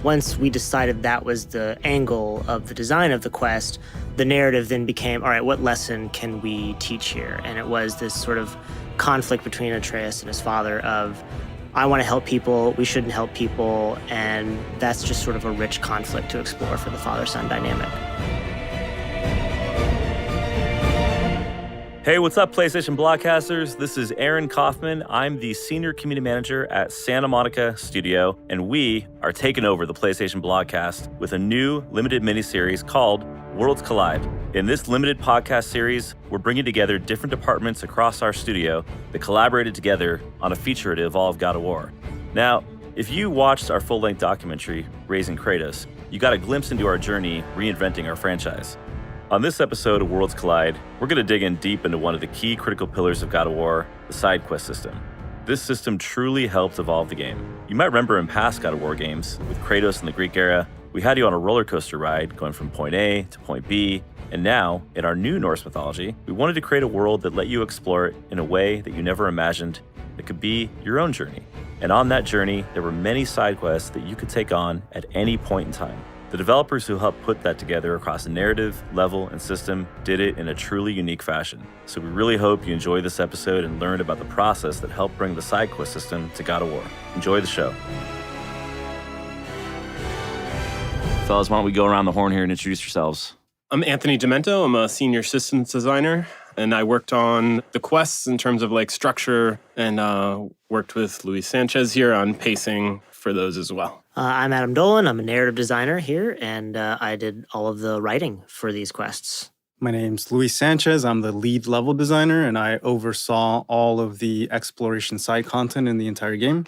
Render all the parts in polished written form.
Once we decided that was the angle of the design of the quest, the narrative then became, all right, what lesson can we teach here? And it was this sort of conflict between Atreus and his father of, I want to help people, we shouldn't help people, and that's just sort of a rich conflict to explore for the father-son dynamic. Hey, what's up, PlayStation Blogcasters? This is Aaron Kaufman. I'm the Senior Community Manager at Santa Monica Studio, and we are taking over the PlayStation Blogcast with a new limited miniseries called Worlds Collide. In this limited podcast series, we're bringing together different departments across our studio that collaborated together on a feature to evolve God of War. Now, if you watched our full-length documentary, Raising Kratos, you got a glimpse into our journey reinventing our franchise. On this episode of Worlds Collide, we're going to dig in deep into one of the key critical pillars of God of War, the side quest system. This system truly helped evolve the game. You might remember in past God of War games, with Kratos in the Greek era, we had you on a roller coaster ride going from point A to point B, and now, in our new Norse mythology, we wanted to create a world that let you explore it in a way that you never imagined that could be your own journey. And on that journey, there were many side quests that you could take on at any point in time. The developers who helped put that together across a narrative, level, and system did it in a truly unique fashion. So we really hope you enjoy this episode and learn about the process that helped bring the side quest system to God of War. Enjoy the show. Fellas, why don't we go around the horn here and introduce yourselves? I'm Anthony DiMento. I'm a senior systems designer, and I worked on the quests in terms of like structure and worked with Luis Sanchez here on pacing for those as well. I'm Adam Dolin. I'm a narrative designer here, and I did all of the writing for these quests. My name's Luis Sanchez. I'm the lead level designer, and I oversaw all of the exploration side content in the entire game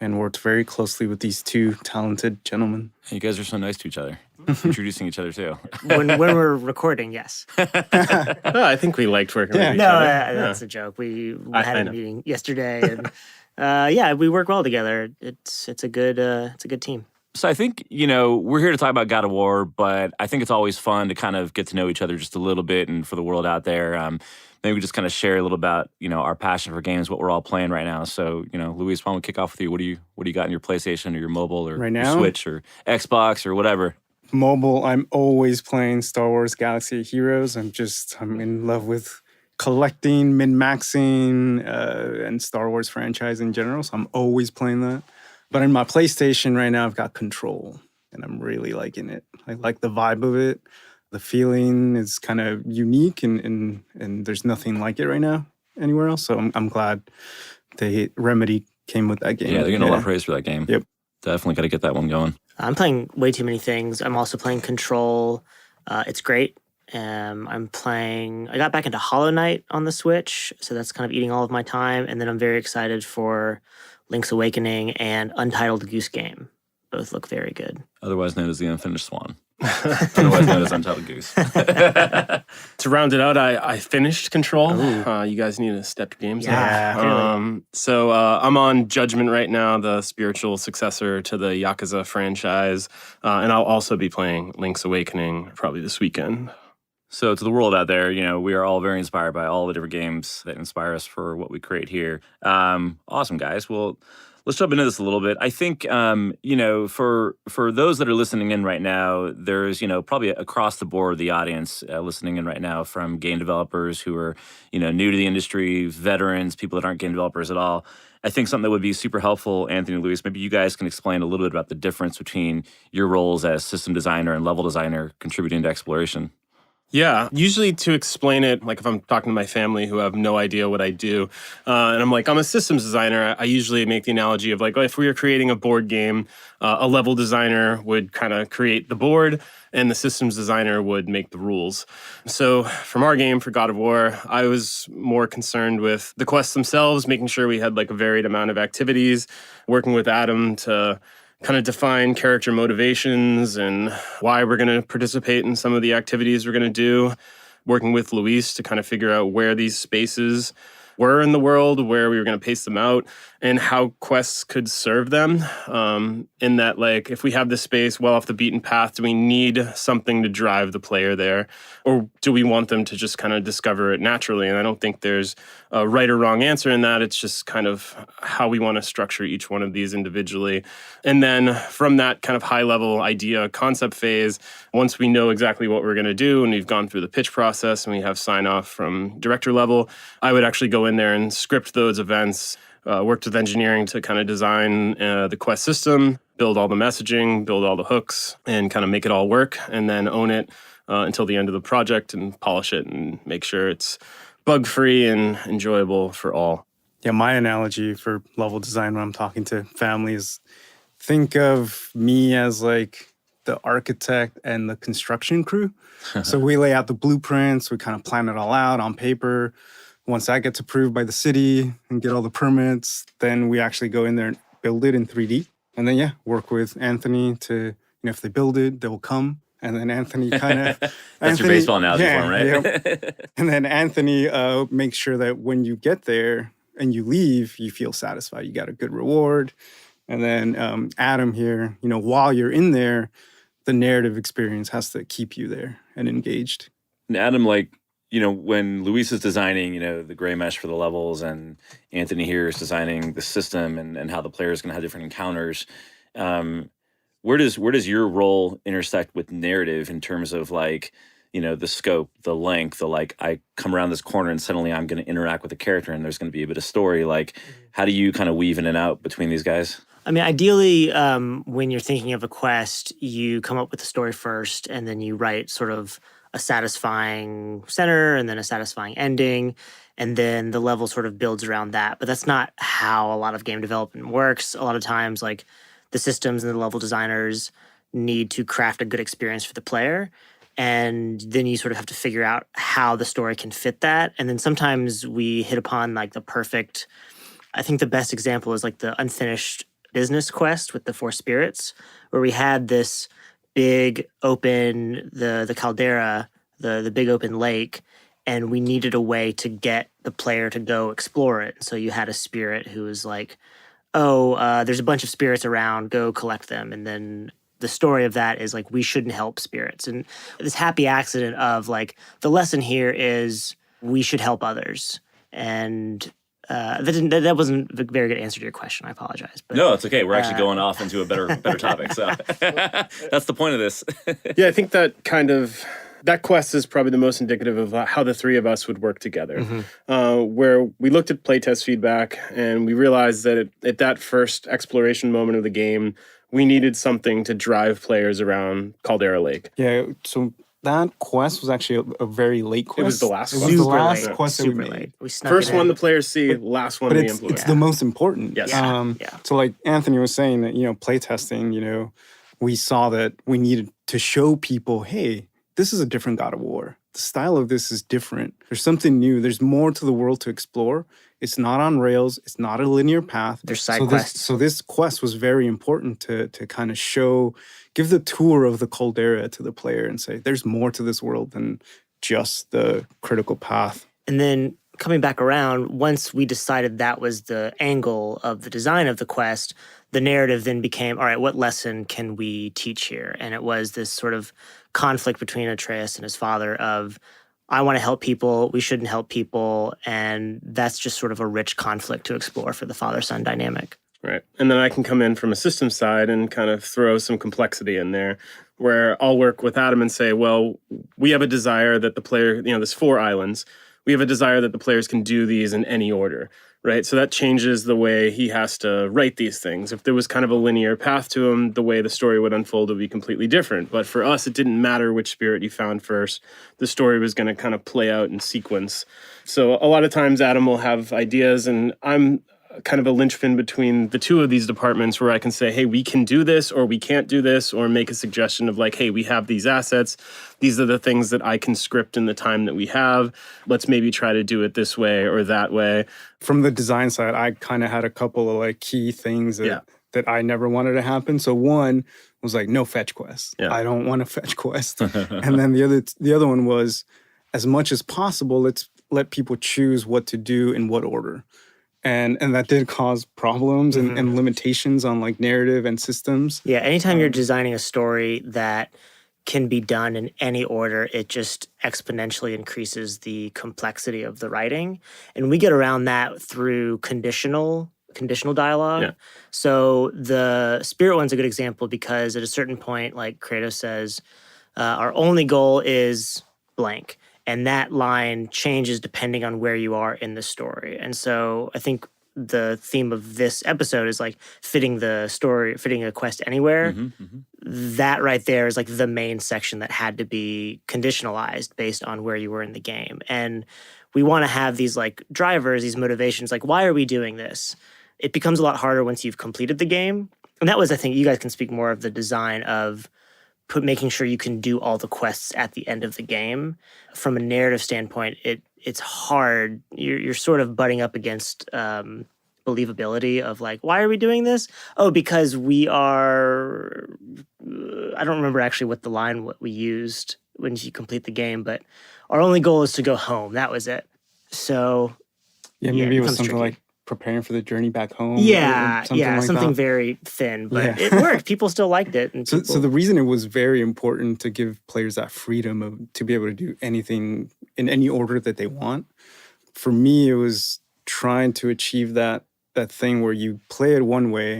and worked very closely with these two talented gentlemen. You guys are so nice to each other. Introducing each other, too. when we're recording, yes. I think we liked working with each No, other. that's a joke. We had a meeting yesterday, and we work well together. It's a good team. So I think, we're here to talk about God of War, but I think it's always fun to kind of get to know each other just a little bit, and for the world out there, maybe we just kind of share a little about, our passion for games, what we're all playing right now. So, Luis, why don't we kick off with you? What do you got in your PlayStation or your mobile or right now? Your Switch or Xbox or whatever? Mobile, I'm always playing Star Wars Galaxy of Heroes. I'm in love with collecting, min-maxing, and Star Wars franchise in general. So I'm always playing that. But in my PlayStation right now, I've got Control, and I'm really liking it. I like the vibe of it. The feeling is kind of unique, and there's nothing like it right now anywhere else. So I'm glad Remedy came with that game. Yeah, they're getting a lot of praise for that game. Yep. Definitely got to get that one going. I'm playing way too many things. I'm also playing Control. It's great. I got back into Hollow Knight on the Switch, so that's kind of eating all of my time. And then I'm very excited for Link's Awakening and Untitled Goose Game. Both look very good. Otherwise known as the Unfinished Swan. Otherwise known as Untitled Goose. To round it out, I finished Control. You guys need to step your games up. So I'm on Judgment right now, the spiritual successor to the Yakuza franchise. And I'll also be playing Link's Awakening probably this weekend. So to the world out there, we are all very inspired by all the different games that inspire us for what we create here. Awesome, guys. Well, let's jump into this a little bit. I think, for those that are listening in right now, there's, probably across the board, the audience listening in right now from game developers who are, new to the industry, veterans, people that aren't game developers at all. I think something that would be super helpful, Anthony and Luis, maybe you guys can explain a little bit about the difference between your roles as system designer and level designer contributing to exploration. Yeah, usually to explain it, like if I'm talking to my family who have no idea what I do, and I'm like, I'm a systems designer, I usually make the analogy of like, if we were creating a board game, a level designer would kind of create the board, and the systems designer would make the rules. So from our game, for God of War, I was more concerned with the quests themselves, making sure we had like a varied amount of activities, working with Adam to kind of define character motivations and why we're going to participate in some of the activities we're going to do, working with Luis to kind of figure out where these spaces were in the world, where we were going to pace them out, and how quests could serve them. In that, like, if we have this space well off the beaten path, do we need something to drive the player there? Or do we want them to just kind of discover it naturally? And I don't think there's a right or wrong answer in that. It's just kind of how we want to structure each one of these individually. And then from that kind of high-level idea concept phase, once we know exactly what we're going to do and we've gone through the pitch process and we have sign-off from director level, I would actually go in there and script those events, worked with engineering to kind of design the quest system, build all the messaging, build all the hooks, and kind of make it all work, and then own it until the end of the project and polish it and make sure it's bug-free and enjoyable for all. Yeah, my analogy for level design when I'm talking to families, think of me as like the architect and the construction crew. So we lay out the blueprints, we kind of plan it all out on paper. Once that gets approved by the city and get all the permits, then we actually go in there and build it in 3D. And then, work with Anthony to, if they build it, they'll come. And then Anthony kind of... That's your baseball analogy for him, right? Yeah. And then Anthony makes sure that when you get there and you leave, you feel satisfied. You got a good reward. And then Adam here, while you're in there, the narrative experience has to keep you there and engaged. And Adam, when Luis is designing, the gray mesh for the levels, and Anthony here is designing the system and how the player is going to have different encounters, where does your role intersect with narrative in terms of the scope, the length, I come around this corner and suddenly I'm going to interact with a character and there's going to be a bit of story. How do you kind of weave in and out between these guys? I mean, ideally, when you're thinking of a quest, you come up with the story first, and then you write sort of a satisfying center and then a satisfying ending, and then the level sort of builds around that. But that's not how a lot of game development works. A lot of times, the systems and the level designers need to craft a good experience for the player, and then you sort of have to figure out how the story can fit that. And then sometimes we hit upon the perfect, I think the best example is the unfinished business quest with the 4 spirits, where we had this big open, the caldera, the big open lake, and we needed a way to get the player to go explore it. So you had a spirit who was there's a bunch of spirits around, go collect them. And then the story of that is we shouldn't help spirits. And this happy accident of the lesson here is we should help others. And that wasn't a very good answer to your question. I apologize. But, no, it's okay. We're actually going off into a better topic. So that's the point of this. Yeah, I think that quest is probably the most indicative of how the three of us would work together. Where we looked at playtest feedback and we realized that at that first exploration moment of the game, we needed something to drive players around Caldera Lake. Yeah, so that quest was actually a very late quest. It was the last It quest. was the last quest that we Super made. late. We snuck First it in. one the players see, last one But we it's implement. the most important. Yes. Yeah. So Anthony was saying that, playtesting, we saw that we needed to show people, hey, this is a different God of War. The style of this is different. There's something new. There's more to the world to explore. It's not on rails. It's not a linear path. There's side quests. So this quest was very important to kind of give the tour of the Caldera to the player and say, there's more to this world than just the critical path. And then coming back around, once we decided that was the angle of the design of the quest, the narrative then became, all right, what lesson can we teach here? And it was this sort of conflict between Atreus and his father of, I want to help people, we shouldn't help people, and that's just sort of a rich conflict to explore for the father-son dynamic. Right. And then I can come in from a system side and kind of throw some complexity in there where I'll work with Adam and say, well, we have a desire that the player, there's 4 islands. We have a desire that the players can do these in any order, right? So that changes the way he has to write these things. If there was kind of a linear path to him, the way the story would unfold would be completely different. But for us, it didn't matter which spirit you found first. The story was going to kind of play out in sequence. So a lot of times Adam will have ideas and I'm kind of a linchpin between the two of these departments where I can say, hey, we can do this or we can't do this, or make a suggestion of hey, we have these assets. These are the things that I can script in the time that we have. Let's maybe try to do it this way or that way. From the design side, I kind of had a couple of key things that I never wanted to happen. So one was no fetch quest. Yeah. I don't want a fetch quest. And then the other one was, as much as possible, let's let people choose what to do in what order. And that did cause problems and limitations on like narrative and systems. Yeah, anytime you're designing a story that can be done in any order, it just exponentially increases the complexity of the writing. And we get around that through conditional dialogue. Yeah. So the spirit one's a good example because at a certain point, like Kratos says, our only goal is blank. And that line changes depending on where you are in the story. And so I think the theme of this episode is like fitting a quest anywhere. That right there is like the main section that had to be conditionalized based on where you were in the game. And we want to have these like drivers, these motivations, like why are we doing this? It becomes a lot harder once you've completed the game. And that was, I think, you guys can speak more of the design of making sure you can do all the quests at the end of the game. From a narrative standpoint, it's hard. You're sort of butting up against believability of like, why are we doing this? Oh, because we are. I don't remember actually what we used when you complete the game, but our only goal is to go home. That was it. So maybe it was something like preparing for the journey back home. Something very thin, but it worked. People still liked it. And so the reason it was very important to give players that freedom to be able to do anything in any order that they want, for me, it was trying to achieve that thing where you play it one way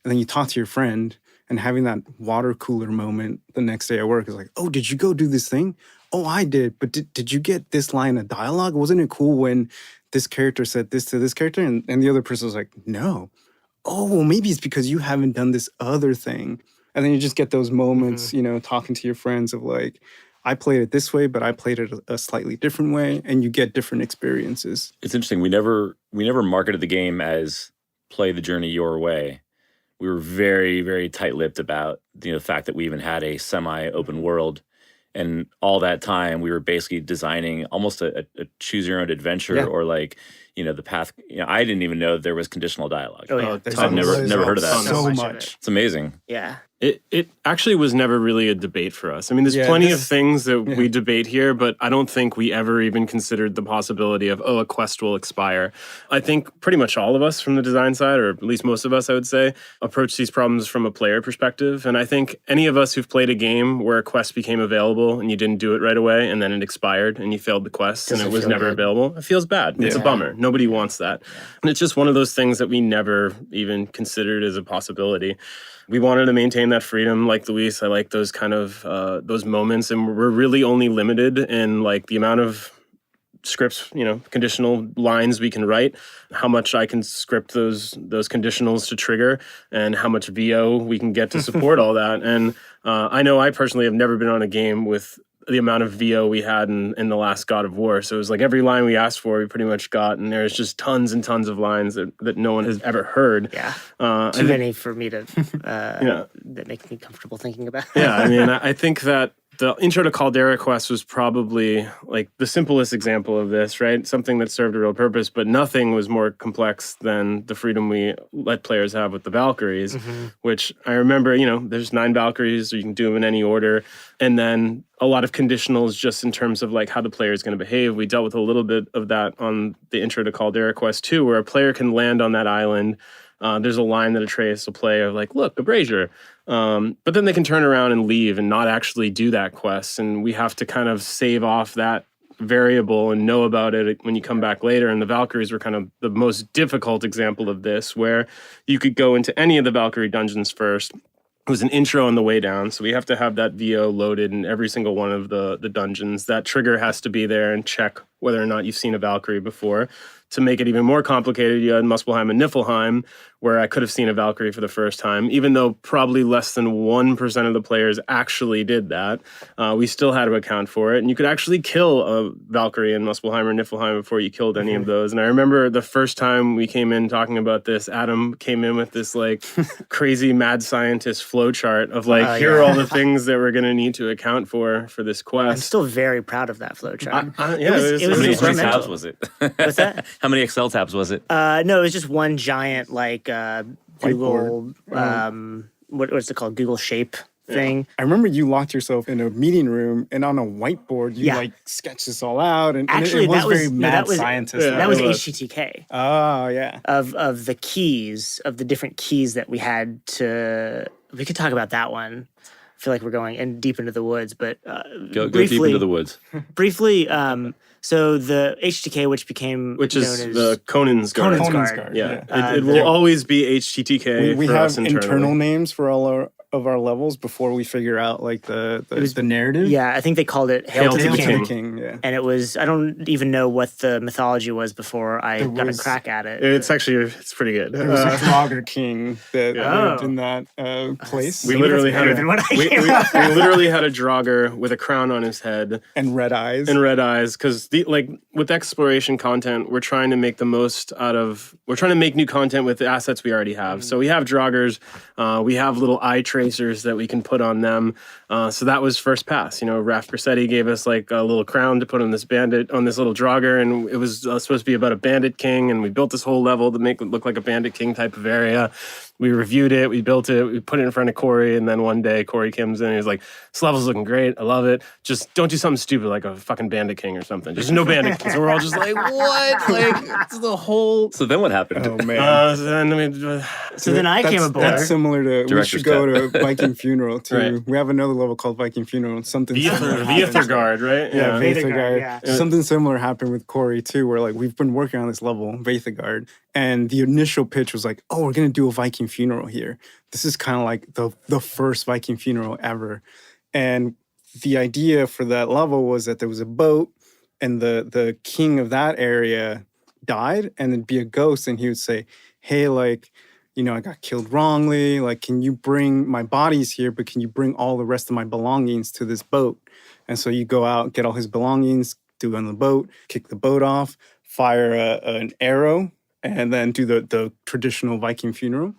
and then you talk to your friend and having that water cooler moment the next day at work is like, oh, did you go do this thing? Oh, I did. But did you get this line of dialogue? Wasn't it cool when this character said this to this character? And the other person was like, no. Oh, well, maybe it's because you haven't done this other thing. And then you just get those moments, talking to your friends of like, I played it this way, but I played it a slightly different way. And you get different experiences. It's interesting. We never marketed the game as play the journey your way. We were very, very tight-lipped about the fact that we even had a semi-open world. And all that time, we were basically designing almost a choose-your-own-adventure or like, the path. I didn't even know there was conditional dialogue. Oh, yeah. I've never heard of that. So much. It's amazing. Yeah. It actually was never really a debate for us. I mean, there's plenty of things that we debate here, but I don't think we ever even considered the possibility of, a quest will expire. I think pretty much all of us from the design side, or at least most of us, I would say, approach these problems from a player perspective. And I think any of us who've played a game where a quest became available and you didn't do it right away and then it expired and you failed the quest and it was never available, it feels bad. It's a bummer. Nobody wants that. And it's just one of those things that we never even considered as a possibility. We wanted to maintain that freedom, like Luis. I like those kind of those moments, and we're really only limited in like the amount of scripts, conditional lines we can write, how much I can script those conditionals to trigger, and how much VO we can get to support all that. And I know I personally have never been on a game with the amount of VO we had in the last God of War. So it was like every line we asked for, we pretty much got, and there's just tons and tons of lines that no one has ever heard. Yeah, too many for me to that make me comfortable thinking about. Yeah, I mean, I think that the Intro to Caldera quest was probably like the simplest example of this, right? Something that served a real purpose, but nothing was more complex than the freedom we let players have with the Valkyries, which I remember, there's 9 Valkyries, so you can do them in any order. And then a lot of conditionals just in terms of like how the player is going to behave. We dealt with a little bit of that on the Intro to Caldera quest too, where a player can land on that island. There's a line that Atreus will play of like, look, a brazier. But then they can turn around and leave and not actually do that quest. And we have to kind of save off that variable and know about it when you come back later. And the Valkyries were kind of the most difficult example of this, where you could go into any of the Valkyrie dungeons first. It was an intro on the way down, so we have to have that VO loaded in every single one of the dungeons. That trigger has to be there and check whether or not you've seen a Valkyrie before. To make it even more complicated, you had Muspelheim and Niflheim, where I could have seen a Valkyrie for the first time, even though probably less than 1% of the players actually did that. We still had to account for it, and you could actually kill a Valkyrie in Muspelheim or Niflheim before you killed any of those. And I remember the first time we came in talking about this, Adam came in with this like crazy mad scientist flowchart of like, here are all the things that we're going to need to account for this quest. I'm still very proud of that flowchart. How many Excel tabs was it? What's that? How many Excel tabs was it? No, it was just one giant like Google what's it called? Google Shape thing. I remember you locked yourself in a meeting room and on a whiteboard, you like sketched this all out. And Actually, it was that was very mad scientist. Yeah, that was it was. HTTK. Oh, yeah. Of the keys, of the different keys that we had to. We could talk about that one. I feel like we're going deep into the woods, but Go briefly, deep into the woods. Briefly, so the HTTK, which is known as the Conan's guard. Conan's guard. Yeah, it will always be HTTK. We for have us internally. internal names for all of our levels before we figure out like the narrative. Yeah, I think they called it Hail to the King. King. Yeah. And it was, I don't even know what the mythology was before I got a crack at it. It's pretty good. There was a Draugr king that lived in that place. We literally had than what I we literally had a Draugr with a crown on his head and red eyes. Because with exploration content, we're trying to make the most we're trying to make new content with the assets we already have. So we have Draugrs, we have little eye tracers that we can put on them. So that was first pass. Raf Persetti gave us like a little crown to put on this little Draugr, and it was supposed to be about a bandit king, and we built this whole level to make it look like a bandit king type of area. We reviewed it, we built it, we put it in front of Corey, and then one day Corey comes in and he's like, this level's looking great, I love it. Just don't do something stupid like a fucking bandit king or something. Just no bandit king. So we're all just like, what? It's the whole... So then what happened? Oh, man. So then I came aboard. That's similar to, we should go to Viking Funeral too. Right. We have another level called Viking Funeral. Something similar Viether Guard, right? Yeah, Vathar Guard. Yeah. Something similar happened with Corey too, where like we've been working on this level, Vathar Guard, and the initial pitch was like, oh, we're gonna do a Viking funeral here. This is kind of like the first Viking funeral ever. And the idea for that level was that there was a boat and the king of that area died, and it'd be a ghost, and he would say, hey, like, I got killed wrongly. Like, can you bring my body's here, but can you bring all the rest of my belongings to this boat? And so you go out, get all his belongings, do it on the boat, kick the boat off, fire an arrow, and then do the traditional Viking funeral.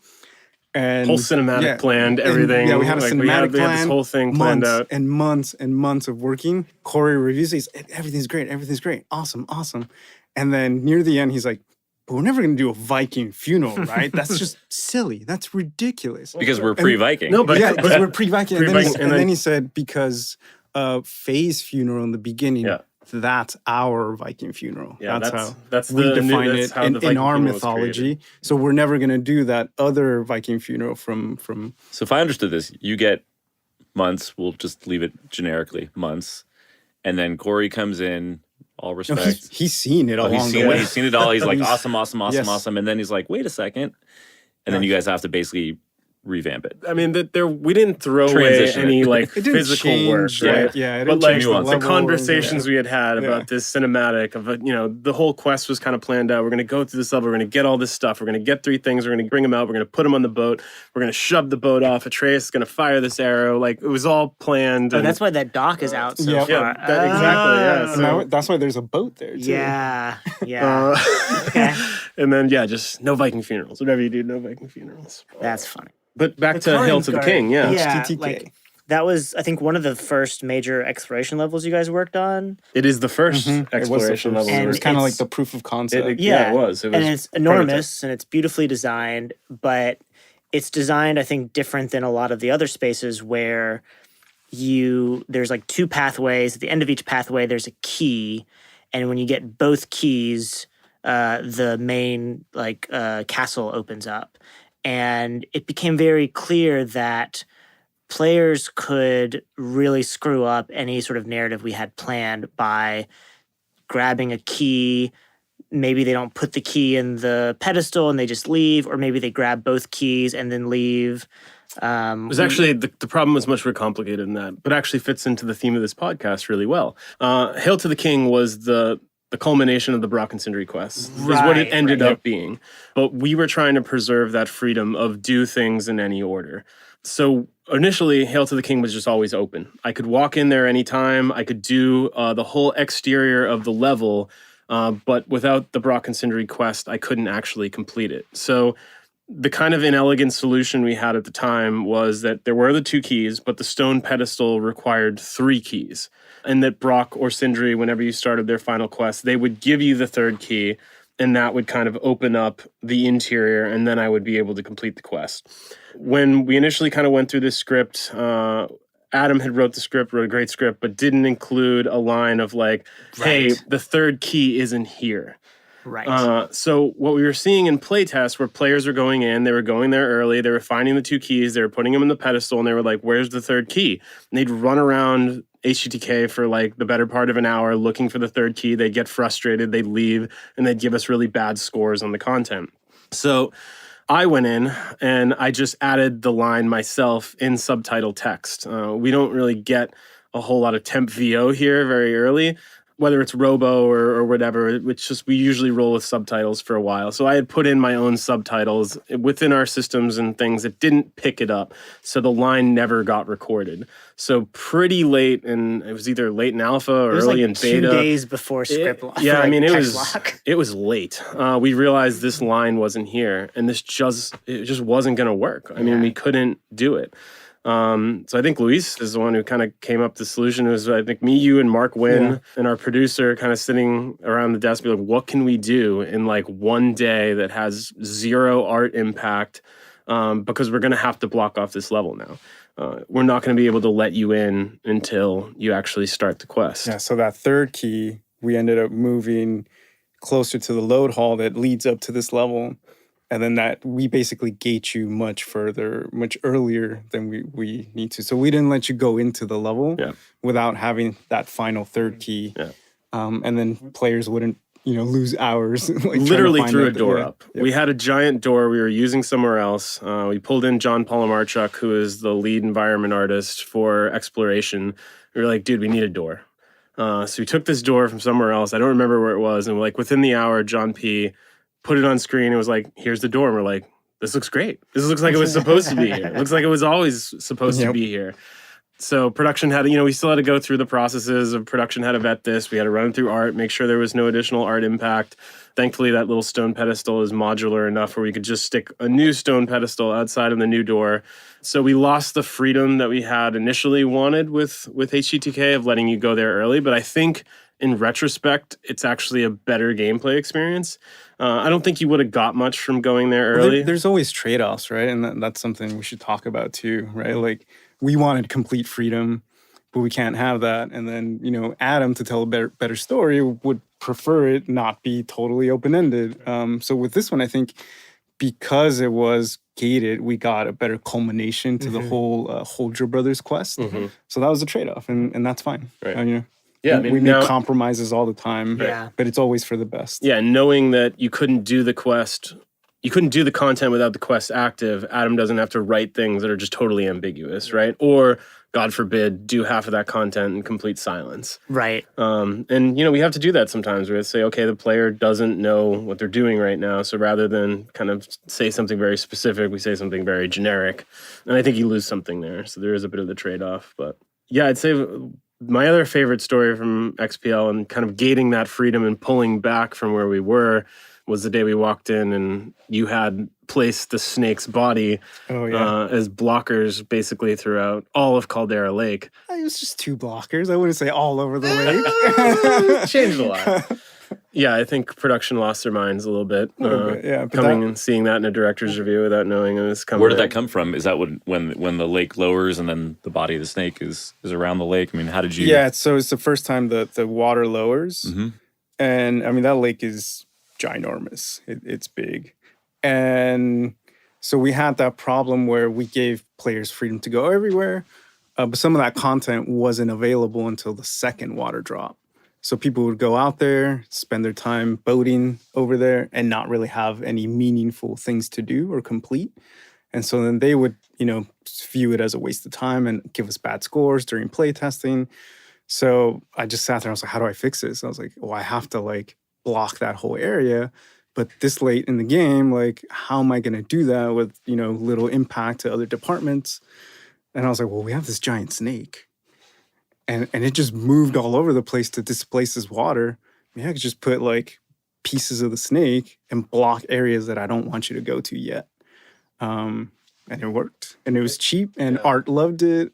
And whole cinematic planned, everything. Yeah, we had a cinematic plan. We had this whole thing planned out. And months and months of working. Corey reviews these. Everything's great. Everything's great. Awesome. Awesome. And then near the end, he's like, but we're never going to do a Viking funeral, right? That's just silly. That's ridiculous. Because we're pre-Viking. No, but we're pre-Viking. And then he said, because Faye's funeral in the beginning, that's our Viking funeral. Yeah, that's we define it in our mythology. So we're never going to do that other Viking funeral from. So if I understood this, you get months. We'll just leave it generically, months. And then Corey comes in. All respect. No, he's seen it all along the way. He's seen it all. He's like, awesome. And then he's like, wait a second. And then you guys have to basically revamp it. I mean, we didn't throw away any like physical work, right? Yeah, but like the conversations we had about this cinematic of the whole quest was kind of planned out. We're going to go through this level. We're going to get all this stuff. We're going to get 3 things. We're going to bring them out. We're going to put them on the boat. We're going to shove the boat off. Atreus is going to fire this arrow. Like, it was all planned. Oh, that's why that dock is out so far. Yeah, exactly. Yeah, so that's why there's a boat there too. Yeah. Okay. And then just no Viking funerals. Whatever you do, no Viking funerals. That's funny. But back to Hail to the King, HTTK. Like, that was, I think, one of the first major exploration levels you guys worked on. It is the first exploration level. And it was kind of like the proof of concept. It was. And it's enormous and it's beautifully designed, but it's designed, I think, different than a lot of the other spaces where there's like 2 pathways. At the end of each pathway, there's a key. And when you get both keys, the main castle opens up. And it became very clear that players could really screw up any sort of narrative we had planned by grabbing a key. Maybe they don't put the key in the pedestal and they just leave, or maybe they grab both keys and then leave. It was actually, the problem was much more complicated than that, but actually fits into the theme of this podcast really well. Hail to the King was the culmination of the Brock and Sindri quests, is what it ended up being. But we were trying to preserve that freedom of do things in any order. So initially, Hail to the King was just always open. I could walk in there anytime. I could do the whole exterior of the level, but without the Brock and Sindri quest, I couldn't actually complete it. So the kind of inelegant solution we had at the time was that there were the 2 keys, but the stone pedestal required 3 keys. And that Brock or Sindri, whenever you started their final quest, they would give you the 3rd key. and that would kind of open up the interior, and then I would be able to complete the quest. When we initially kind of went through this script, Adam had wrote a great script, but didn't include a line of like, hey, Right. the third key isn't here. Right. So what we were seeing in playtests where players were going in, they were going there early, they were finding the 2 keys, they were putting them in the pedestal, and they were like, where's the third key? And they'd run around HGTK for like the better part of an hour looking for the third key. They'd get frustrated, they'd leave, and they'd give us really bad scores on the content. So I went in and I just added the line myself in subtitle text. We don't really get a whole lot of temp VO here very early, whether it's Robo or whatever. It's just we usually roll with subtitles for a while. So I had put in my own subtitles within our systems and things that didn't pick it up. So the line never got recorded. So pretty late, and it was either late in alpha or It was early like in beta. 2 days before script lock. Yeah, I mean, it text was lock. it was late. We realized this line wasn't here, and it just wasn't going to work. I mean, we couldn't do it. So I think Luis is the one who kind of came up with the solution. It was, I think, me, you, and Mark Wynn and our producer kind of sitting around the desk, be like, what can we do in like one day that has zero art impact? Because we're going to have to block off this level now. We're not going to be able to let you in until you actually start the quest. Yeah, so that third key, we ended up moving closer to the load hall that leads up to this level. And then that we basically gate you much further, much earlier than we need to. So we didn't let you go into the level without having that final third key. Yeah. And then players wouldn't, lose hours. Like Literally trying to threw find a door yeah. up. Yep. We had a giant door we were using somewhere else. We pulled in John Polomarchuk, who is the lead environment artist for exploration. We were like, dude, we need a door. So we took this door from somewhere else. I don't remember where it was. And like within the hour, John P. put it on screen and was like, here's the door. And we're like, this looks great. This looks like it was supposed to be here. It looks like it was always supposed to be here. So production had, we still had to go through the processes of production, had to vet this. We had to run it through art, make sure there was no additional art impact. Thankfully, that little stone pedestal is modular enough where we could just stick a new stone pedestal outside of the new door. So we lost the freedom that we had initially wanted with HGTK of letting you go there early. But I think in retrospect, it's actually a better gameplay experience. I don't think you would have got much from going there early. Well, there's always trade-offs, right? And that's something we should talk about too, right? Like we wanted complete freedom, but we can't have that. And then, Adam, to tell a better story, would prefer it not be totally open-ended. So with this one, I think because it was gated, we got a better culmination to the whole Hold Your Brothers quest. So that was a trade-off, and that's fine. Right. Yeah, we make compromises all the time, but it's always for the best. Yeah, knowing that you couldn't do the quest, you couldn't do the content without the quest active, Adam doesn't have to write things that are just totally ambiguous, right? Or, God forbid, do half of that content in complete silence. Right. And, we have to do that sometimes. We have to say, okay, the player doesn't know what they're doing right now. So rather than kind of say something very specific, we say something very generic. And I think you lose something there. So there is a bit of the trade-off. But yeah, I'd say my other favorite story from XPL and kind of gating that freedom and pulling back from where we were was the day we walked in and you had placed the snake's body as blockers basically throughout all of Caldera Lake. It was just 2 blockers. I wouldn't say all over the lake. Changed a lot. Yeah, I think production lost their minds a little bit. Coming and seeing that in a director's review without knowing it was coming. Where did that come from? Is that when the lake lowers and then the body of the snake is around the lake? I mean, how did you... Yeah, so it's the first time the water lowers. And, I mean, that lake is ginormous. It's big. And so we had that problem where we gave players freedom to go everywhere, but some of that content wasn't available until the second water drop. So people would go out there, spend their time boating over there, and not really have any meaningful things to do or complete. And so then they would, view it as a waste of time and give us bad scores during play testing. So I just sat there and I was like, how do I fix this? I was like, well, I have to block that whole area. But this late in the game, how am I going to do that with, little impact to other departments? And I was like, well, we have this giant snake. And it just moved all over the place to displace this water. I could just put pieces of the snake and block areas that I don't want you to go to yet. and it worked. And it was cheap, and Art loved it.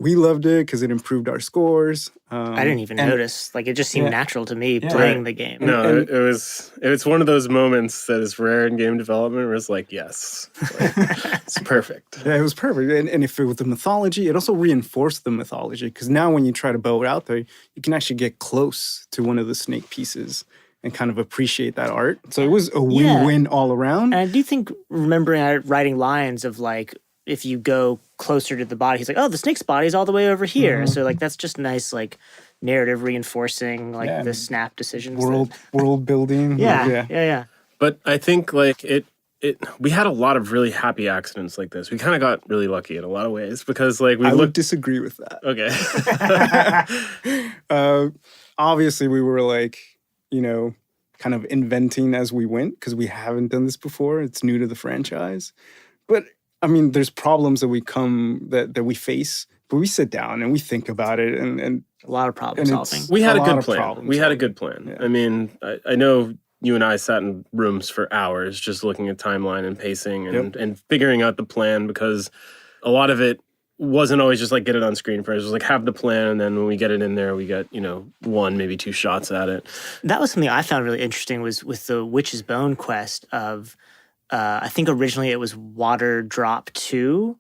We loved it because it improved our scores. I didn't even notice. Like, it just seemed natural to me playing the game. No, it's one of those moments that is rare in game development where it's like, yes, like, it's perfect. Yeah, it was perfect. And if it was the mythology, it also reinforced the mythology, because now when you try to build out there, you can actually get close to one of the snake pieces and kind of appreciate that art. So it was a win-win all around. And I do think, remembering writing lines of like, if you go closer to the body, he's like, oh, the snake's body's all the way over here. So like, that's just nice, like narrative reinforcing, like the snap decisions. World building. Yeah. But I think like we had a lot of really happy accidents like this. We kind of got really lucky in a lot of ways because like I would disagree with that. Okay. Obviously we were like, kind of inventing as we went because we haven't done this before. It's new to the franchise. But I mean, there's problems that we face, but we sit down and we think about it, and a lot of problem solving. We had a good plan. We had a good plan. Yeah. I mean, I know you and I sat in rooms for hours just looking at timeline and pacing and figuring out the plan, because a lot of it wasn't always just like get it on screen first. It was like have the plan, and then when we get it in there, we get, one, maybe two shots at it. That was something I found really interesting, was with the Witch's Bone quest of, I think originally it was Water Drop 2.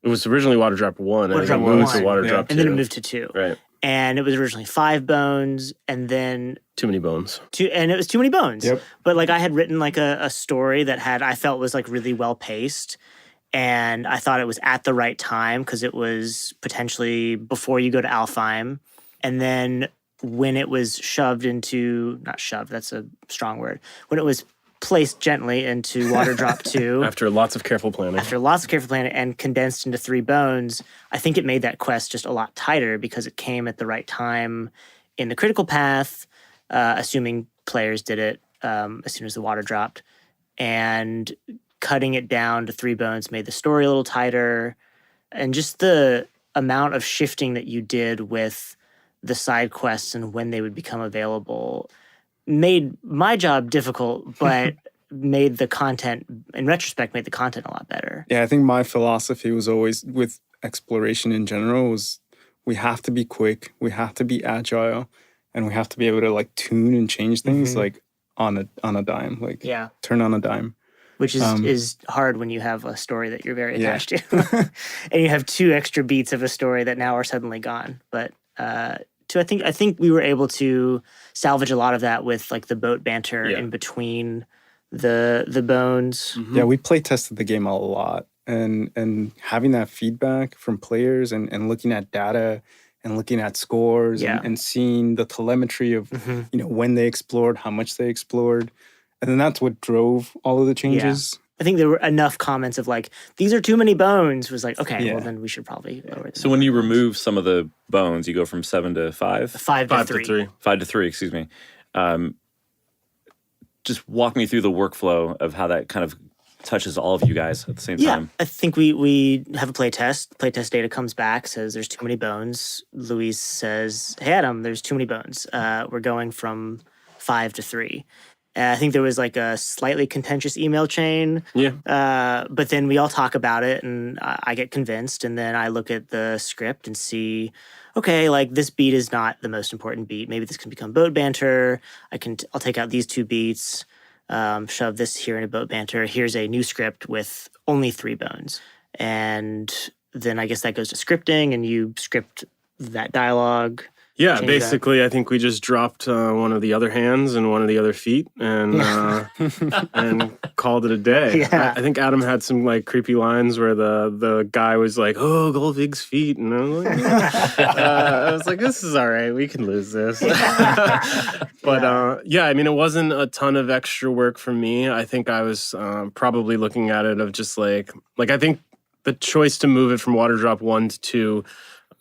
It was originally Water Drop 1, and then it moved to Water Drop 2. And then it moved to 2. Right. And it was originally 5 bones, and then... Too many bones. And it was too many bones. Yep. But like, I had written like a story that I felt was like really well paced, and I thought it was at the right time because it was potentially before you go to Alfheim. And then when it was not shoved, that's a strong word. When it was placed gently into Water Drop 2. After lots of careful planning. And condensed into 3 bones, I think it made that quest just a lot tighter because it came at the right time in the critical path, assuming players did it as soon as the water dropped. And cutting it down to 3 bones made the story a little tighter. And just the amount of shifting that you did with the side quests and when they would become available made my job difficult, but made the content a lot better. Yeah, I think my philosophy was always, with exploration in general, was we have to be quick, we have to be agile, and we have to be able to like tune and change things like on a dime, like turn on a dime. Which is hard when you have a story that you're very attached to. And you have 2 extra beats of a story that now are suddenly gone. But I think we were able to salvage a lot of that with like the boat banter in between the bones. Mm-hmm. Yeah, we play tested the game a lot, and having that feedback from players and looking at data and looking at scores and seeing the telemetry of when they explored, how much they explored, and then that's what drove all of the changes. Yeah. I think there were enough comments of like, these are too many bones. Was like, okay, well then we should probably lower them. So when you remove some of the bones, you go from 7 to 5? 5 to 3. 5 to 3, excuse me. Just walk me through the workflow of how that kind of touches all of you guys at the same time. I think we have a play test. Play test data comes back, says there's too many bones. Luis says, hey, Adam, there's too many bones. We're going from 5 to 3. I think there was like a slightly contentious email chain. Yeah. But then we all talk about it, and I get convinced, and then I look at the script and see, okay, like this beat is not the most important beat. Maybe this can become boat banter. I'll take out these 2 beats, shove this here into boat banter. Here's a new script with only 3 bones. And then I guess that goes to scripting, and you script that dialogue. Yeah, basically, I think we just dropped one of the other hands and one of the other feet and and called it a day. Yeah. I think Adam had some like creepy lines where the guy was like, "Oh, Goldvig's feet," and I was like, "This is all right. We can lose this." But I mean, it wasn't a ton of extra work for me. I think I was probably looking at it of just like I think the choice to move it from Water Drop 1 to 2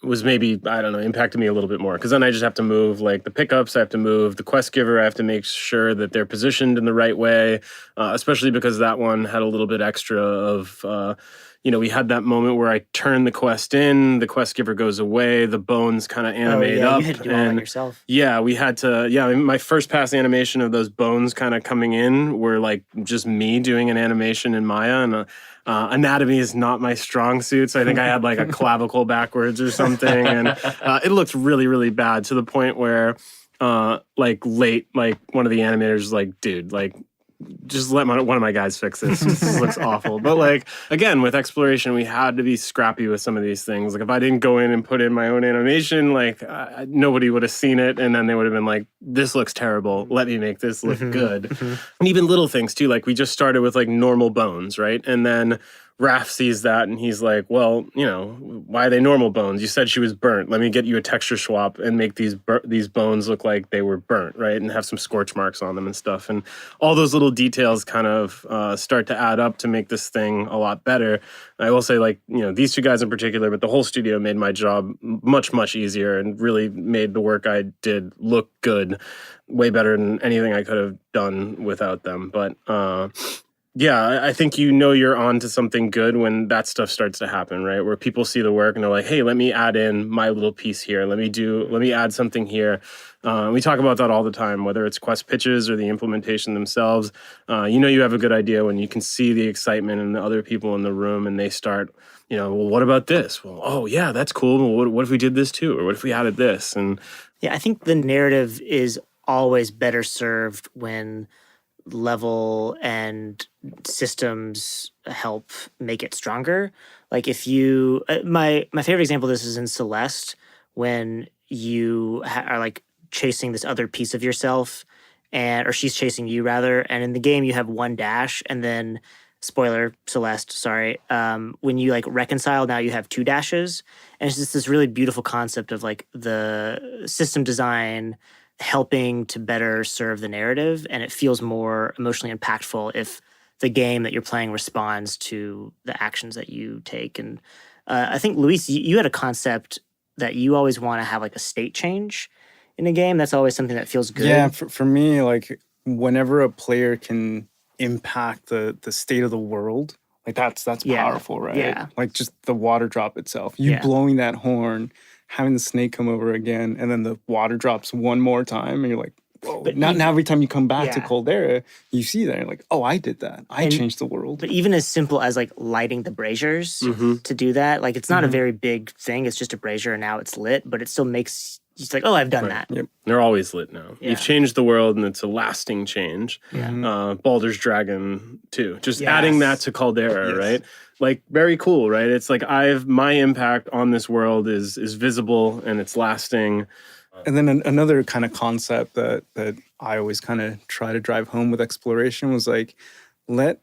was maybe, I don't know, impacted me a little bit more. Because then I just have to move, like, the pickups, I have to move the quest giver, I have to make sure that they're positioned in the right way, especially because that one had a little bit extra of, we had that moment where I turn the quest in, the quest giver goes away, the bones kind of animate up. You had to do all that yourself. Yeah, we had to. Yeah, my first pass animation of those bones kind of coming in were like just me doing an animation in Maya, and anatomy is not my strong suit, so I think I had like a clavicle backwards or something, and it looked really, really bad to the point where, like one of the animators was like, dude, like, just let one of my guys fix this. This looks awful. But like, again, with exploration, we had to be scrappy with some of these things. Like if I didn't go in and put in my own animation, like nobody would have seen it. And then they would have been like, this looks terrible. Let me make this look good. And even little things too. Like we just started with like normal bones, right? And then Raph sees that and he's like, well, why are they normal bones? You said she was burnt. Let me get you a texture swap and make these bones look like they were burnt, right? And have some scorch marks on them and stuff. And all those little details kind of start to add up to make this thing a lot better. I will say, like, these two guys in particular, but the whole studio made my job much, much easier and really made the work I did look good, way better than anything I could have done without them. But yeah, I think you're on to something good when that stuff starts to happen, right? Where people see the work and they're like, hey, let me add in my little piece here. Let me add something here. We talk about that all the time, whether it's quest pitches or the implementation themselves. You have a good idea when you can see the excitement in the other people in the room and they start, well, what about this? Well, oh, yeah, that's cool. Well, what if we did this too? Or what if we added this? And yeah, I think the narrative is always better served when level and systems help make it stronger. Like if you, my favorite example of this is in Celeste, when you are like chasing this other piece of yourself, or she's chasing you rather, and in the game you have one dash, and then spoiler, Celeste, sorry, when you like reconcile, now you have two dashes, and it's just this really beautiful concept of like the system design helping to better serve the narrative, and it feels more emotionally impactful if the game that you're playing responds to the actions that you take. And I think, Luis, you had a concept that you always want to have like a state change in a game. That's always something that feels good. Yeah, for me, like whenever a player can impact the state of the world, like that's powerful, right? Yeah. Like just the water drop itself. You blowing that horn, having the snake come over again, and then the water drops one more time, and you're like, whoa. But now every time you come back to Caldera, you see that, and you're like, oh, I did that. I changed the world. But even as simple as like lighting the braziers to do that, like it's not a very big thing. It's just a brazier and now it's lit, but it still makes, it's like, oh, I've done that. Yep. They're always lit now. Yeah. You've changed the world and it's a lasting change. Yeah. Baldur's Dragon too. Just adding that to Caldera, right? Like very cool, right? It's like my impact on this world is visible and it's lasting. And then another kind of concept that I always kind of try to drive home with exploration was like, let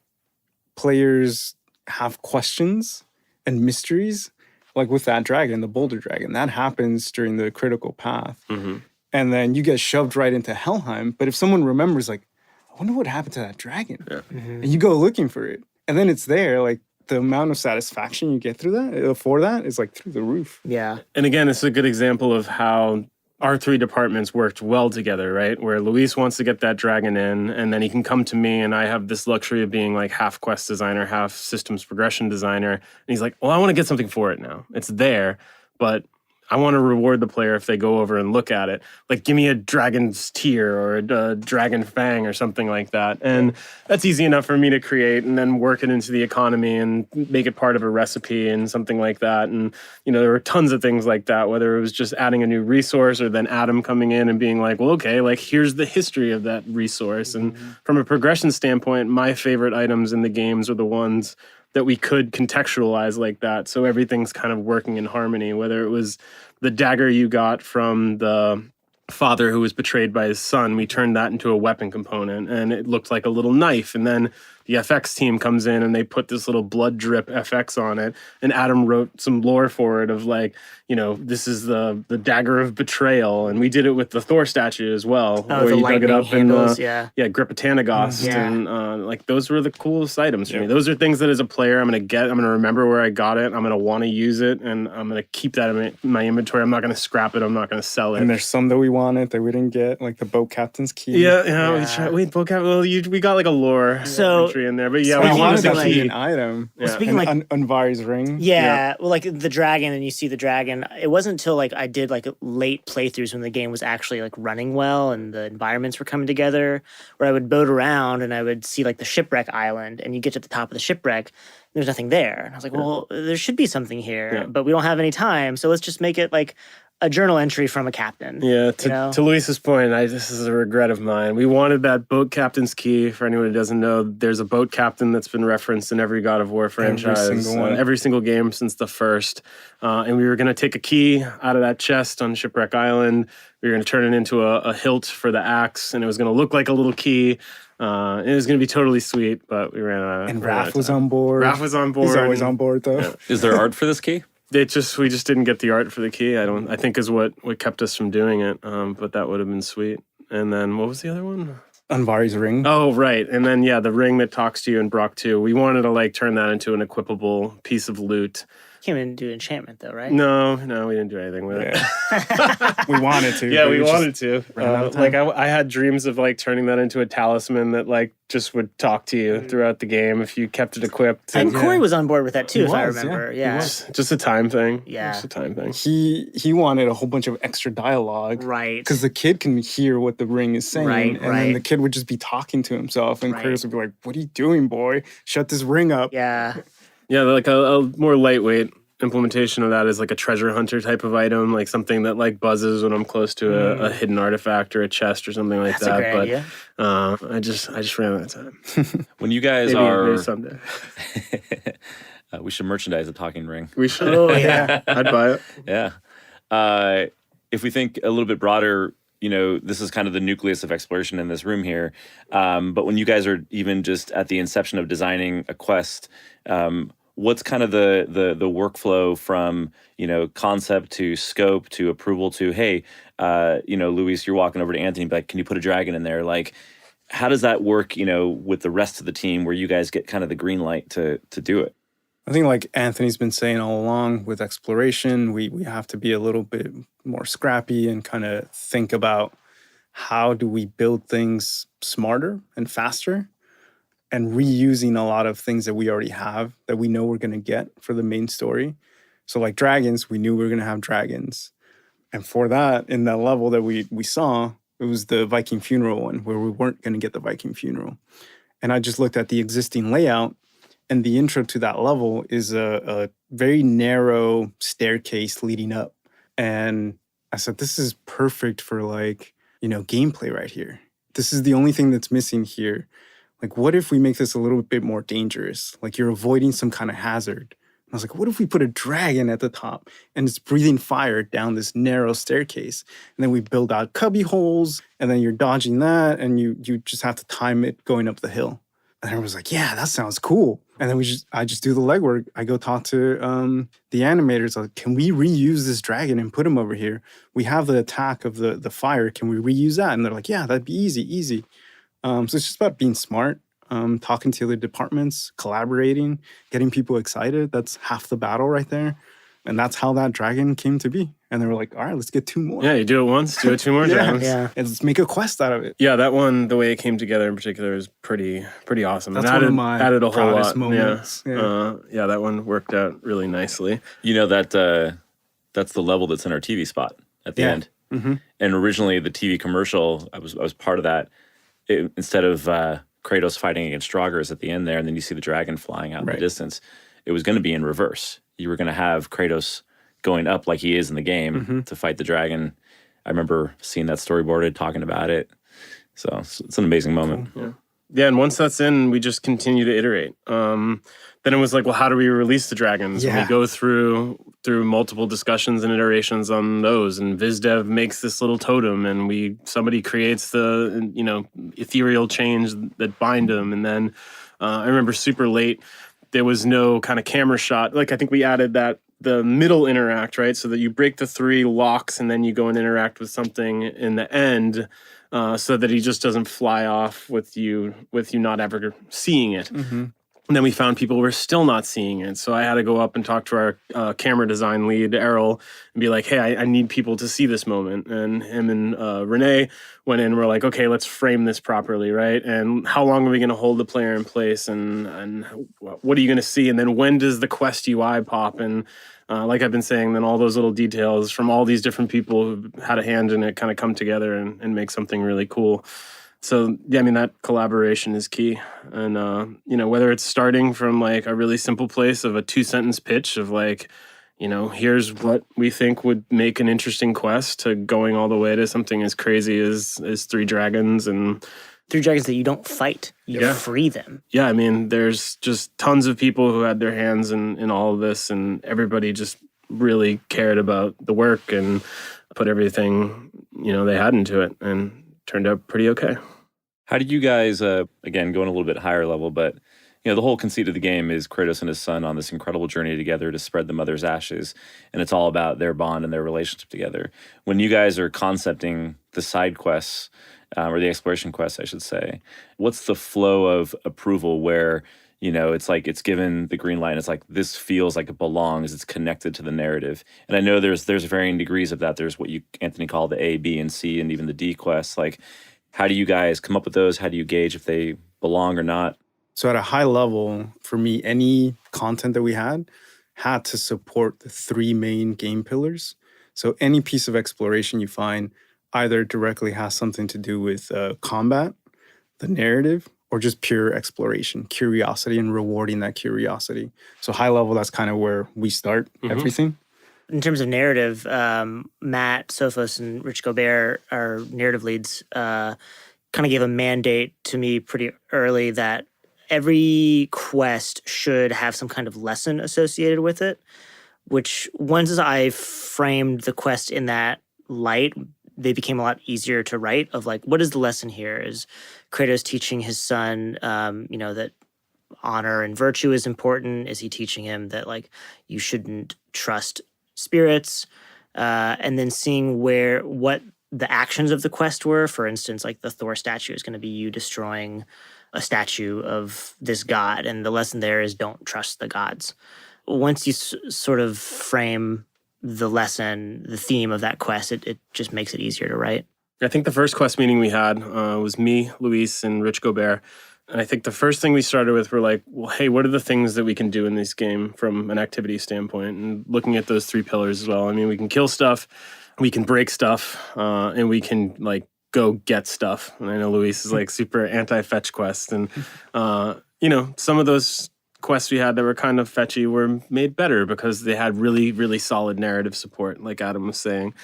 players have questions and mysteries. Like with that dragon, the Boulder Dragon, that happens during the critical path. And then you get shoved right into Helheim. But if someone remembers, like, I wonder what happened to that dragon. And you go looking for it. And then it's there, like, the amount of satisfaction you get through that, for that, is like through the roof. Yeah. And again, it's a good example of how our three departments worked well together, right? Where Luis wants to get that dragon in, and then he can come to me, and I have this luxury of being like half quest designer, half systems progression designer. And he's like, well, I want to get something for it now. It's there, but I want to reward the player if they go over and look at it. Like, give me a dragon's tear or a dragon fang or something like that. And that's easy enough for me to create and then work it into the economy and make it part of a recipe and something like that. And, there were tons of things like that, whether it was just adding a new resource or then Adam coming in and being like, well, okay, like, here's the history of that resource. And from a progression standpoint, my favorite items in the games are the ones that we could contextualize like that. So everything's kind of working in harmony, whether it was the dagger you got from the father who was betrayed by his son, we turned that into a weapon component and it looked like a little knife. And then the FX team comes in and they put this little blood drip FX on it. And Adam wrote some lore for it of like, this is the dagger of betrayal. And we did it with the Thor statue as well. Oh, where the you dug it up handles, Grippatanagast. And like those were the coolest items for me. Those are things that as a player I'm going to remember where I got it. I'm going to want to use it and I'm going to keep that in my inventory. I'm not going to scrap it. I'm not going to sell it. And there's some that we wanted that we didn't get, like the boat captain's key. We boat captain. Well, we got like a lore. So geometry in there. But yeah, Well, we he wanted was to like- keep. an item. Well, Yeah. speaking like Unvari's ring. yeah, well, like the dragon, and you see the dragon. It wasn't until like I did like late playthroughs when the game was actually like running well and the environments were coming together, where I would boat around and I would see like the shipwreck island, and you get to the top of the shipwreck, there's nothing there. And I was like, well, there should be something here, Yeah. but we don't have any time, so let's just make it like a journal entry from a captain. Yeah, you know? to Luis's point, this is a regret of mine. We wanted that boat captain's key. For anyone who doesn't know, there's a boat captain that's been referenced in every God of War franchise, single one. every single game since the first. And we were going to take a key out of that chest on Shipwreck Island. We were going to turn it into a hilt for the axe, and it was going to look like a little key. It was going to be totally sweet, but we ran out of And ran out Raph of was time. on board. Raph was on board. He's always and on board though. Is there art for this key? We just didn't get the art for the key. I think is what kept us from doing it. But that would have been sweet. And then what was the other one? Unvari's ring. Oh, right. And then, the ring that talks to you in Brock 2. We wanted to, like, turn that into an equipable piece of loot. Can't even do enchantment though, right? No, we didn't do anything with it. We wanted to. Yeah, but we just wanted to. ran out of time. Like, I had dreams of, like, turning that into a talisman that, like, just would talk to you throughout the game if you kept it equipped. And And Corey was on board with that too, He if I was, yeah. remember. He Yeah, was. just a time thing. Yeah. Just a time thing. He wanted a whole bunch of extra dialogue. right. Because the kid can hear what the ring is saying. Right, and then right. the kid would just be talking to himself. And Right. Chris would be like, what are you doing, boy? Shut this ring up. Yeah, Yeah, like a more lightweight implementation of that is like a treasure hunter type of item, like something that like buzzes when I'm close to a hidden artifact or a chest or something like that's that. a great idea. I just ran out of time. When you guys Maybe someday. we should merchandise a talking ring. We should. Oh yeah. I'd buy it. Yeah. If we think a little bit broader, this is kind of the nucleus of exploration in this room here. But when you guys are even just at the inception of designing a quest, what's kind of the workflow from, concept to scope to approval to, hey, Luis, you're walking over to Anthony, like, can you put a dragon in there? Like, how does that work, with the rest of the team where you guys get kind of the green light to do it? I think like Anthony's been saying all along with exploration, we have to be a little bit more scrappy and kind of think about how do we build things smarter and faster and reusing a lot of things that we already have that we know we're going to get for the main story. So like dragons, we knew we were going to have dragons. And for that, in that level that we saw, it was the Viking funeral one where we weren't going to get the Viking funeral. And I just looked at the existing layout. And the intro to that level is a very narrow staircase leading up. And I said, this is perfect for gameplay right here. This is the only thing that's missing here. Like, what if we make this a little bit more dangerous? Like you're avoiding some kind of hazard. And I was like, what if we put a dragon at the top and it's breathing fire down this narrow staircase? And then we build out cubby holes and then you're dodging that and you just have to time it going up the hill. And everyone was like, yeah, that sounds cool. And then I just do the legwork. I go talk to the animators. Like, can we reuse this dragon and put him over here? We have the attack of the fire. Can we reuse that? And they're like, yeah, that'd be easy. So it's just about being smart, talking to other departments, collaborating, getting people excited. That's half the battle right there. And that's how that dragon came to be. And they were like, all right, let's get 2 more. Yeah, you do it once, do it 2 more times. Yeah. And let's make a quest out of it. Yeah, that one, the way it came together in particular is pretty awesome. That's It one of my added a whole proudest lot. moments. Yeah. Yeah, that one worked out really nicely. That's the level that's in our TV spot at the Yeah. end. Mm-hmm. And originally the TV commercial, I was part of that. Instead of Kratos fighting against Draugrs at the end there, and then you see the dragon flying out in the Right. distance, it was going to be in reverse. You were going to have Kratos going up like he is in the game to fight the dragon. I remember seeing that storyboarded, talking about it. So it's an amazing moment. Yeah, and once that's in, we just continue to iterate. Then it was like, well, how do we release the dragons? And Yeah. we go through multiple discussions and iterations on those. And VizDev makes this little totem, and somebody creates the ethereal chains that bind them. And then I remember super late, there was no kind of camera shot. Like I think we added the middle interact, right? So that you break the 3 locks and then you go and interact with something in the end. So that he just doesn't fly off with you not ever seeing it. Mm-hmm. And then we found people were still not seeing it. So I had to go up and talk to our camera design lead, Errol, and be like, hey, I need people to see this moment. And him and Renee went in and were like, okay, let's frame this properly, right? And how long are we going to hold the player in place? And what are you going to see? And then when does the Quest UI pop? And like I've been saying, then all those little details from all these different people who had a hand in it kind of come together and make something really cool. So, yeah, I mean, that collaboration is key. And, whether it's starting from like a really simple place of a 2-sentence pitch of like, here's what we think would make an interesting quest, to going all the way to something as crazy as 3 dragons and 3 dragons that you don't fight, you free them. Yeah, I mean, there's just tons of people who had their hands in all of this, and everybody just really cared about the work and put everything, they had into it, and turned out pretty okay. How did you guys, again, going a little bit higher level, but the whole conceit of the game is Kratos and his son on this incredible journey together to spread the mother's ashes, and it's all about their bond and their relationship together. When you guys are concepting the side quests, or the exploration quests, I should say, what's the flow of approval where, it's like it's given the green light, it's like this feels like it belongs, it's connected to the narrative? And I know there's varying degrees of that. There's what you, Anthony, call the A, B, and C, and even the D quests. Like, how do you guys come up with those? How do you gauge if they belong or not? So at a high level, for me, any content that we had to support the 3 main game pillars. So any piece of exploration you find either directly has something to do with combat, the narrative, or just pure exploration, curiosity, and rewarding that curiosity. So high level, that's kind of where we start everything. In terms of narrative, Matt Sophos and Rich Gobert, our narrative leads, kind of gave a mandate to me pretty early that every quest should have some kind of lesson associated with it, which once I framed the quest in that light, they became a lot easier to write, of like, what is the lesson here? Is Kratos teaching his son, that honor and virtue is important? Is he teaching him that, like, you shouldn't trust spirits? And then seeing what the actions of the quest were. For instance, like the Thor statue is going to be you destroying a statue of this god, and the lesson there is don't trust the gods. Once you sort of frame the lesson, the theme of that quest, it just makes it easier to write. I think the first quest meeting we had was me, Luis, and Rich Gobert. And I think the first thing we started with were like, well, hey, what are the things that we can do in this game from an activity standpoint? And looking at those 3 pillars as well. I mean, we can kill stuff, we can break stuff, and we can like go get stuff. And I know Luis is like super anti-fetch quest. And, some of those quests we had that were kind of fetchy were made better because they had really, really solid narrative support, like Adam was saying.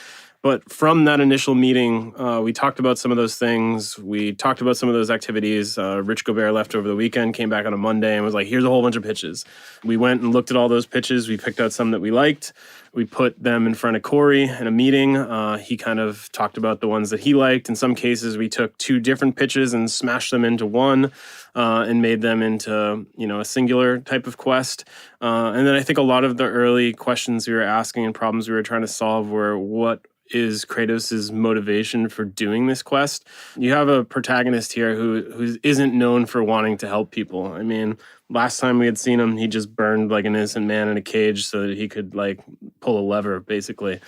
But from that initial meeting, we talked about some of those things. We talked about some of those activities. Rich Gobert left over the weekend, came back on a Monday and was like, here's a whole bunch of pitches. We went and looked at all those pitches. We picked out some that we liked. We put them in front of Corey in a meeting. He kind of talked about the ones that he liked. In some cases, we took 2 different pitches and smashed them into one and made them into, a singular type of quest. And then I think a lot of the early questions we were asking and problems we were trying to solve were, what is Kratos' motivation for doing this quest? You have a protagonist here who isn't known for wanting to help people. I mean, last time we had seen him, he just burned like an innocent man in a cage so that he could like pull a lever, basically.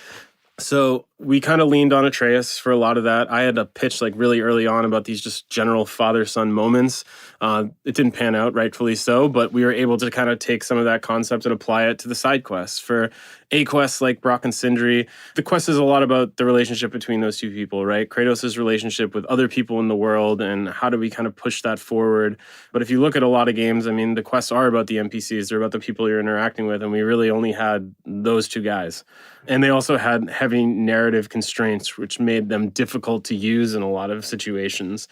So we kind of leaned on Atreus for a lot of that. I had a pitch like really early on about these just general father-son moments. It didn't pan out, rightfully so, but we were able to kind of take some of that concept and apply it to the side quests. For A quests like Brock and Sindri, the quest is a lot about the relationship between those 2 people, right? Kratos' relationship with other people in the world, and how do we kind of push that forward. But if you look at a lot of games, I mean, the quests are about the NPCs, they're about the people you're interacting with, and we really only had those 2 guys. And they also had heavy narrative constraints, which made them difficult to use in a lot of situations.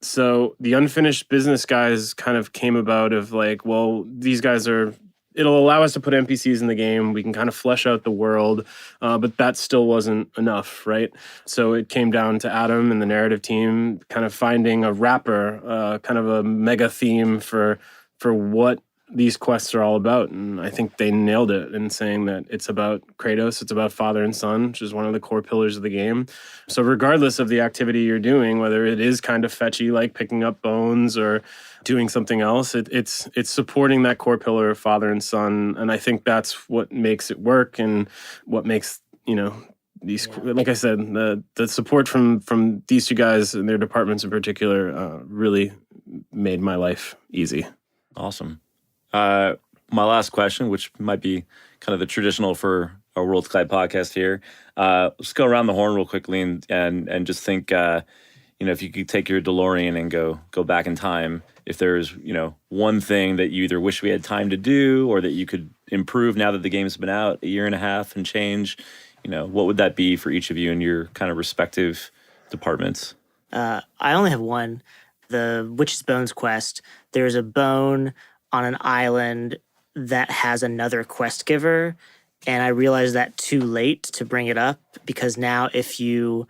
So the unfinished business guys kind of came about of like, well, these guys it'll allow us to put NPCs in the game. We can kind of flesh out the world, but that still wasn't enough, right? So it came down to Adam and the narrative team kind of finding a wrapper, kind of a mega theme for what these quests are all about. And I think they nailed it in saying that it's about Kratos, it's about father and son, which is one of the core pillars of the game. So regardless of the activity you're doing, whether it is kind of fetchy, like picking up bones or doing something else, it's supporting that core pillar of father and son. And I think that's what makes it work and what makes, these, like I said, the support from these two guys and their departments in particular really made my life easy. Awesome. My last question, which might be kind of the traditional for our Worlds Collide podcast here. Let's go around the horn real quickly and just think, if you could take your DeLorean and go back in time, if there's, one thing that you either wish we had time to do or that you could improve now that the game's been out a year and a half and change, what would that be for each of you in your kind of respective departments? I only have one. The Witch's Bones quest. There's a bone on an island that has another quest giver, and I realized that too late to bring it up, because now if you're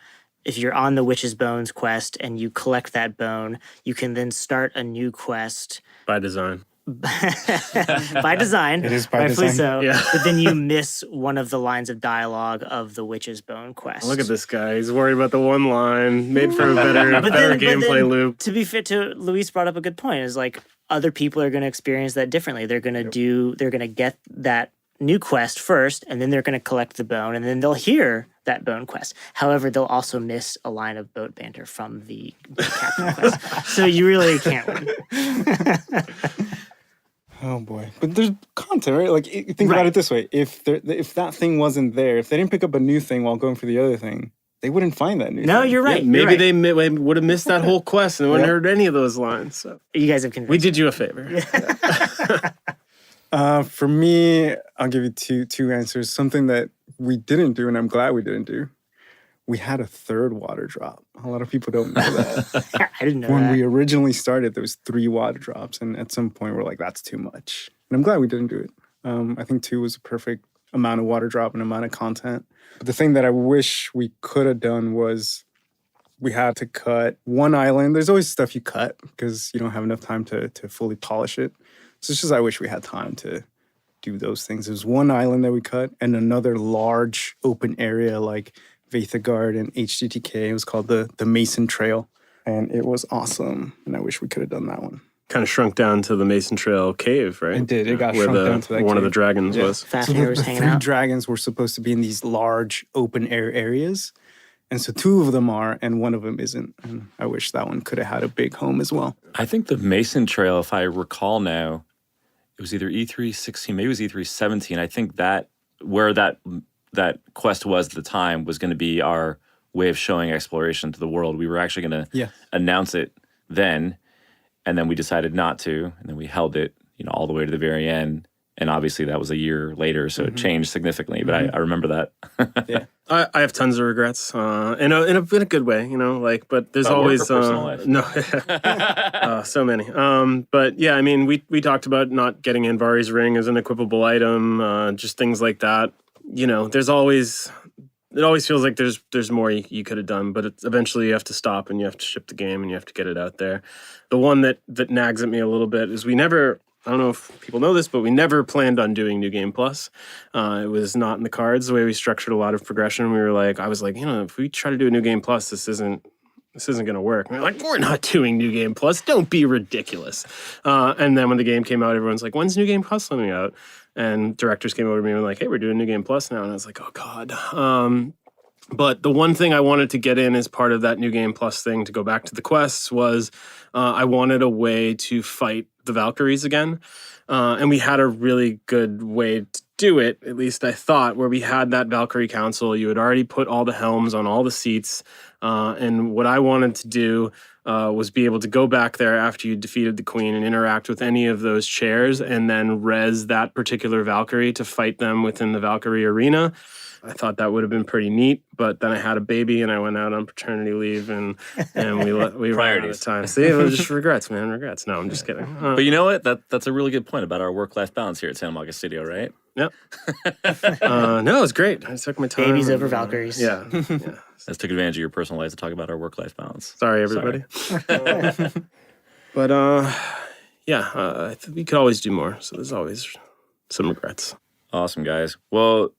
on the Witch's Bones quest and you collect that bone, you can then start a new quest. By design. By design. It is by rightfully design. so. Yeah. But then you miss one of the lines of dialogue of the Witch's Bone quest. Look at this guy. He's worried about the one line. Made for a better gameplay loop. To be fit to Luis brought up a good point, is like other people are going to experience that differently. They're going to get that new quest first, and then they're going to collect the bone, and then they'll hear that bone quest. However, they'll also miss a line of boat banter from the captain quest. So you really can't win. Oh boy, but there's content, right? Like, think about it this way: if that thing wasn't there, if they didn't pick up a new thing while going for the other thing, they wouldn't find that new thing. No, you're right. Yeah, maybe you're right. they would have missed that whole quest and wouldn't have heard any of those lines. So You guys have convinced we did you a favor. For me, I'll give you two answers. Something that we didn't do, and I'm glad we didn't do. We had a third water drop. A lot of people don't know that. I didn't know When that. we originally started, there was 3 water drops, and at some point, we're like, that's too much. And I'm glad we didn't do it. I think 2 was a perfect amount of water drop and amount of content. But the thing that I wish we could have done was we had to cut one island. There's always stuff you cut because you don't have enough time to fully polish it. So it's just I wish we had time to do those things. There's one island that we cut and another large open area like Vathagard and HTTK. It was called the Mason Trail, and it was awesome. And I wish we could have done that one. Kind of shrunk down to the Mason Trail cave, right? It did. It got where shrunk down to that one of cave. the dragons Yeah. was. Fafnir was hanging 3 out. dragons were supposed to be in these large open air areas. And so 2 of them are, and one of them isn't. And I wish that one could have had a big home as well. I think the Mason Trail, if I recall now, it was either E3 16, maybe it was E3 17. I think that where that quest was at the time was going to be our way of showing exploration to the world. We were actually going to announce it then, and then we decided not to, and then we held it, all the way to the very end. And obviously that was a year later, so it changed significantly. But I remember that. Yeah, I have tons of regrets, in a good way, But there's always personal life? No, so many. But yeah, I mean, we talked about not getting Anvari's ring as an equipable item, just things like that. It always feels like there's more you could have done, but eventually you have to stop and you have to ship the game and you have to get it out there. The one that nags at me a little bit is we never. I don't know if people know this, but we never planned on doing New Game Plus. It was not in the cards. The way we structured a lot of progression, I was like, if we try to do a New Game Plus, this isn't going to work. And we're not doing New Game Plus. Don't be ridiculous. And then when the game came out, everyone's like, when's New Game Plus coming out? And directors came over to me and were like, hey, we're doing New Game Plus now. And I was like, oh, God. But the one thing I wanted to get in as part of that New Game Plus thing, to go back to the quests, was I wanted a way to fight the Valkyries again. And we had a really good way to do it, at least I thought, where we had that Valkyrie Council. You had already put all the helms on all the seats. And what I wanted to do was be able to go back there after you defeated the Queen and interact with any of those chairs and then res that particular Valkyrie to fight them within the Valkyrie arena. I thought that would have been pretty neat, but then I had a baby and I went out on paternity leave and we ran out of time. See, it was just regrets, man, regrets. No, I'm just kidding. But you know what? That's a really good point about our work-life balance here at Santa Monica Studio, right? Yep. No, it was great. I took my time. Babies over Valkyries. Yeah. Let's take advantage of your personal life to talk about our work-life balance. Sorry, everybody. But we could always do more. So there's always some regrets. Awesome, guys. Well,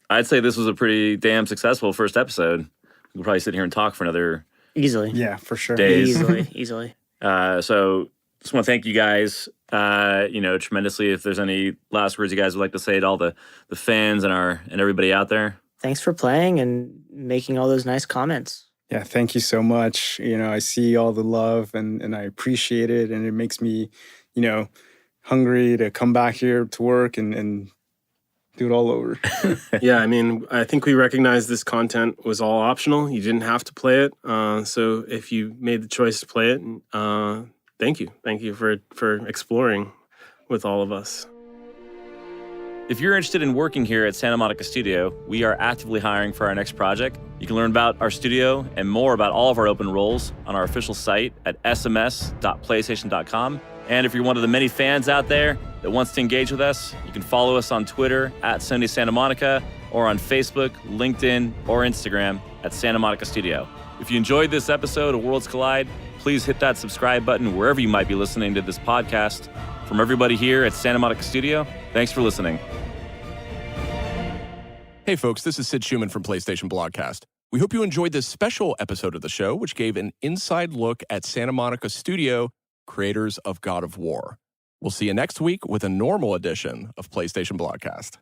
I'd say this was a pretty damn successful first episode. We'll probably sit here and talk for another Easily. Yeah, for sure. days. Easily. So just want to thank you guys, tremendously. If there's any last words you guys would like to say to all the fans and everybody out there. Thanks for playing and making all those nice comments. Yeah, thank you so much. I see all the love and I appreciate it. And it makes me, hungry to come back here to work and do it all over. Yeah, I mean, I think we recognize this content was all optional. You didn't have to play it. So if you made the choice to play it, thank you. Thank you for exploring with all of us. If you're interested in working here at Santa Monica Studio, we are actively hiring for our next project. You can learn about our studio and more about all of our open roles on our official site at sms.playstation.com. And if you're one of the many fans out there that wants to engage with us, you can follow us on Twitter at Sony Santa Monica or on Facebook, LinkedIn, or Instagram at Santa Monica Studio. If you enjoyed this episode of Worlds Collide, please hit that subscribe button wherever you might be listening to this podcast. From everybody here at Santa Monica Studio, thanks for listening. Hey folks, this is Sid Schumann from PlayStation Blogcast. We hope you enjoyed this special episode of the show, which gave an inside look at Santa Monica Studio, creators of God of War. We'll see you next week with a normal edition of PlayStation Blogcast.